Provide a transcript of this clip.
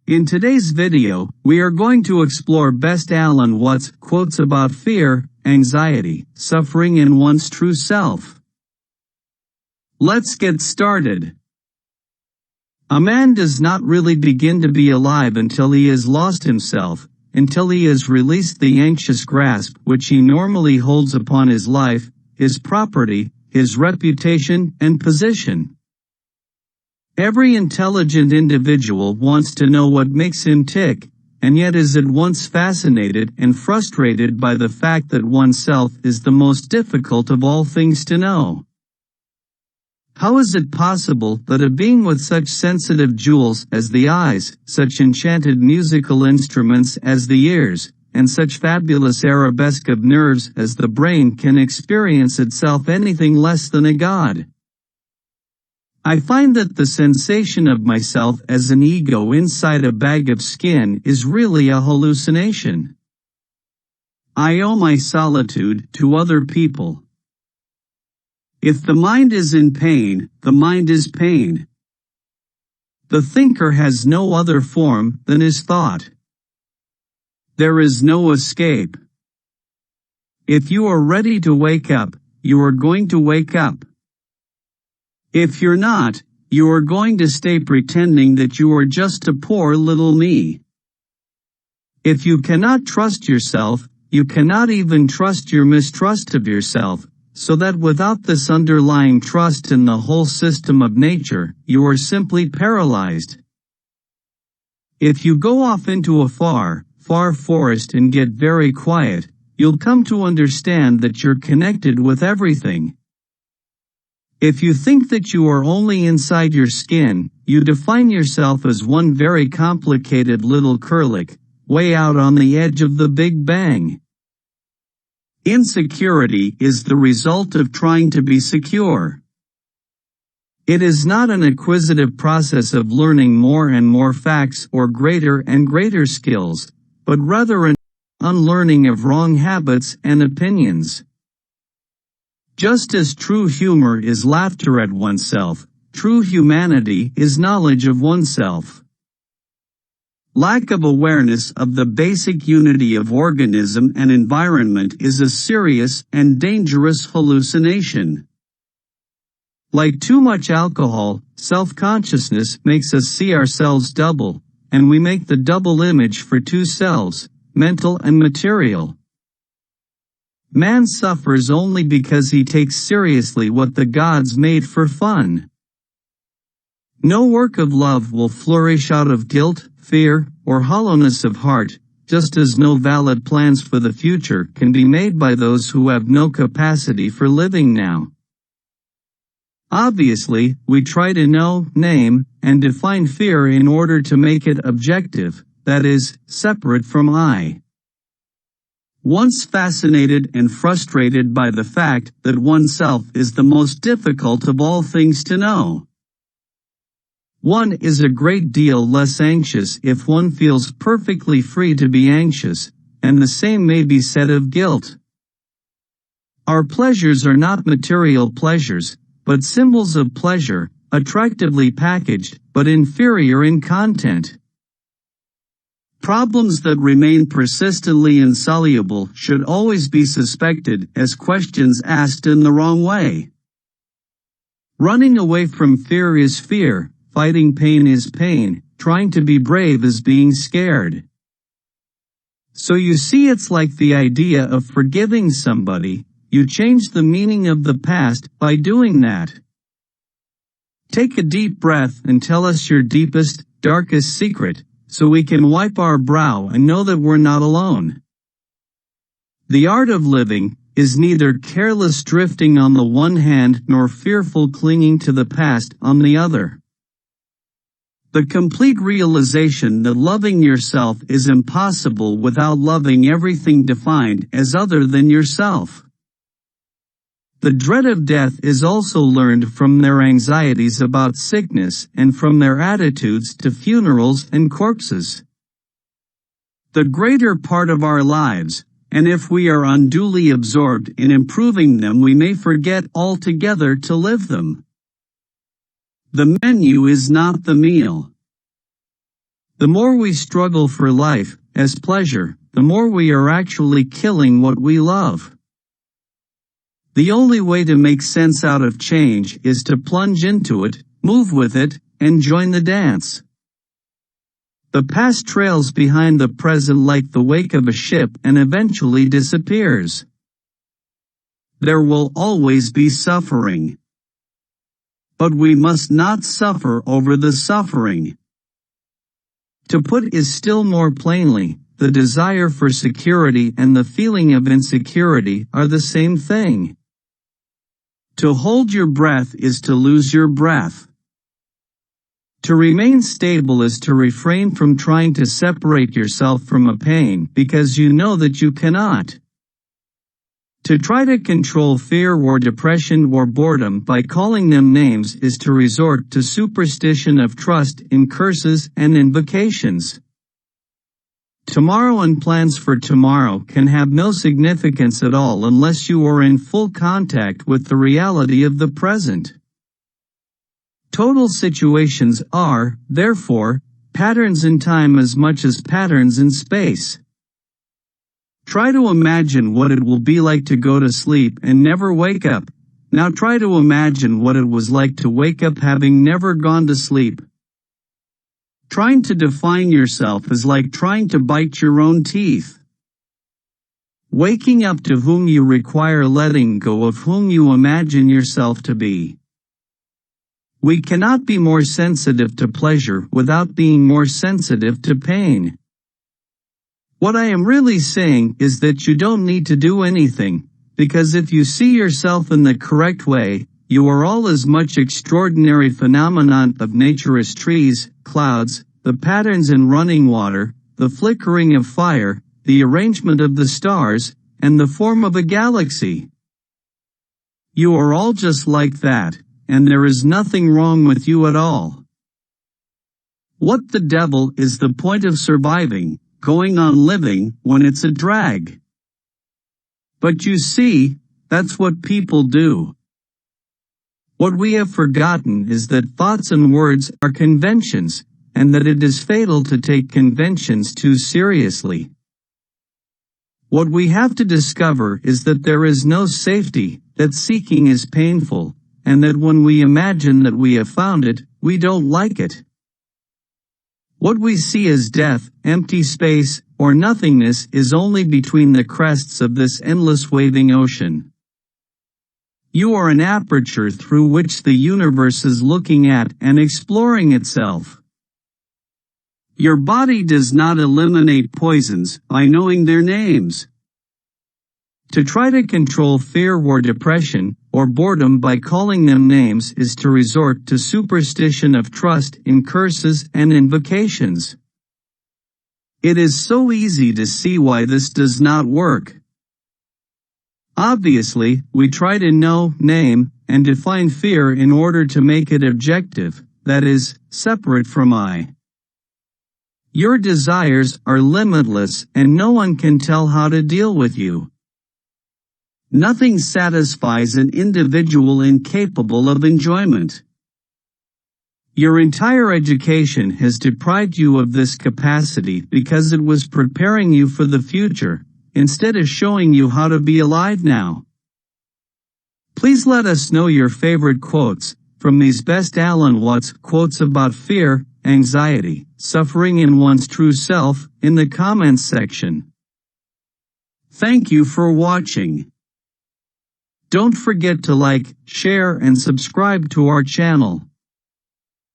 In today's video, we are going to explore best Alan Watts quotes about fear, anxiety, suffering and one's true self. Let's get started. A man does not really begin to be alive until he has lost himself, until he has released the anxious grasp which he normally holds upon his life, his property, his reputation and position. Every intelligent individual wants to know what makes him tick, and yet is at once fascinated and frustrated by the fact that oneself is the most difficult of all things to know. How is it possible that a being with such sensitive jewels as the eyes, such enchanted musical instruments as the ears, and such fabulous arabesque of nerves as the brain can experience itself anything less than a god? I find that the sensation of myself as an ego inside a bag of skin is really a hallucination. I owe my solitude to other people. If the mind is in pain, the mind is pain. The thinker has no other form than his thought. There is no escape. If you are ready to wake up, you are going to wake up. If you're not, you are going to stay pretending that you are just a poor little me. If you cannot trust yourself, you cannot even trust your mistrust of yourself, so that without this underlying trust in the whole system of nature, you are simply paralyzed. If you go off into a far, far forest and get very quiet, you'll come to understand that you're connected with everything. If you think that you are only inside your skin, you define yourself as one very complicated little curlic, way out on the edge of the Big Bang. Insecurity is the result of trying to be secure. It is not an acquisitive process of learning more and more facts or greater and greater skills, but rather an unlearning of wrong habits and opinions. Just as true humor is laughter at oneself, true humanity is knowledge of oneself. Lack of awareness of the basic unity of organism and environment is a serious and dangerous hallucination. Like too much alcohol, self-consciousness makes us see ourselves double, and we make the double image for two selves, mental and material. Man suffers only because he takes seriously what the gods made for fun. No work of love will flourish out of guilt, fear, or hollowness of heart, just as no valid plans for the future can be made by those who have no capacity for living now. Obviously, we try to know, name, and define fear in order to make it objective, that is, separate from I. Once fascinated and frustrated by the fact that oneself is the most difficult of all things to know. One is a great deal less anxious if one feels perfectly free to be anxious, and the same may be said of guilt. Our pleasures are not material pleasures, but symbols of pleasure, attractively packaged, but inferior in content. Problems that remain persistently insoluble should always be suspected as questions asked in the wrong way. Running away from fear is fear, fighting pain is pain, trying to be brave is being scared. So you see, it's like the idea of forgiving somebody, you change the meaning of the past by doing that. Take a deep breath and tell us your deepest, darkest secret, so we can wipe our brow and know that we're not alone. The art of living is neither careless drifting on the one hand nor fearful clinging to the past on the other. The complete realization that loving yourself is impossible without loving everything defined as other than yourself. The dread of death is also learned from their anxieties about sickness and from their attitudes to funerals and corpses. The greater part of our lives, and if we are unduly absorbed in improving them, we may forget altogether to live them. The menu is not the meal. The more we struggle for life, as pleasure, the more we are actually killing what we love. The only way to make sense out of change is to plunge into it, move with it, and join the dance. The past trails behind the present like the wake of a ship and eventually disappears. There will always be suffering. But we must not suffer over the suffering. To put it still more plainly, the desire for security and the feeling of insecurity are the same thing. To hold your breath is to lose your breath. To remain stable is to refrain from trying to separate yourself from a pain because you know that you cannot. To try to control fear or depression or boredom by calling them names is to resort to superstition of trust in curses and invocations. Tomorrow and plans for tomorrow can have no significance at all unless you are in full contact with the reality of the present. Total situations are, therefore, patterns in time as much as patterns in space. Try to imagine what it will be like to go to sleep and never wake up. Now try to imagine what it was like to wake up having never gone to sleep. Trying to define yourself is like trying to bite your own teeth. Waking up to whom you require letting go of whom you imagine yourself to be. We cannot be more sensitive to pleasure without being more sensitive to pain. What I am really saying is that you don't need to do anything, because if you see yourself in the correct way, you are all as much extraordinary phenomenon of nature as trees, clouds, the patterns in running water, the flickering of fire, the arrangement of the stars, and the form of a galaxy. You are all just like that, and there is nothing wrong with you at all. What the devil is the point of surviving, going on living, when it's a drag? But you see, that's what people do. What we have forgotten is that thoughts and words are conventions, and that it is fatal to take conventions too seriously. What we have to discover is that there is no safety, that seeking is painful, and that when we imagine that we have found it, we don't like it. What we see as death, empty space, or nothingness is only between the crests of this endless waving ocean. You are an aperture through which the universe is looking at and exploring itself. Your body does not eliminate poisons by knowing their names. To try to control fear or depression, or boredom by calling them names is to resort to superstition of trust in curses and invocations. It is so easy to see why this does not work. Obviously, we try to know, name, and define fear in order to make it objective, that is, separate from I. Your desires are limitless and no one can tell how to deal with you. Nothing satisfies an individual incapable of enjoyment. Your entire education has deprived you of this capacity because it was preparing you for the future, instead of showing you how to be alive now. Please let us know your favorite quotes from these best Alan Watts quotes about fear, anxiety, suffering in one's true self in the comments section. Thank you for watching. Don't forget to like, share and subscribe to our channel.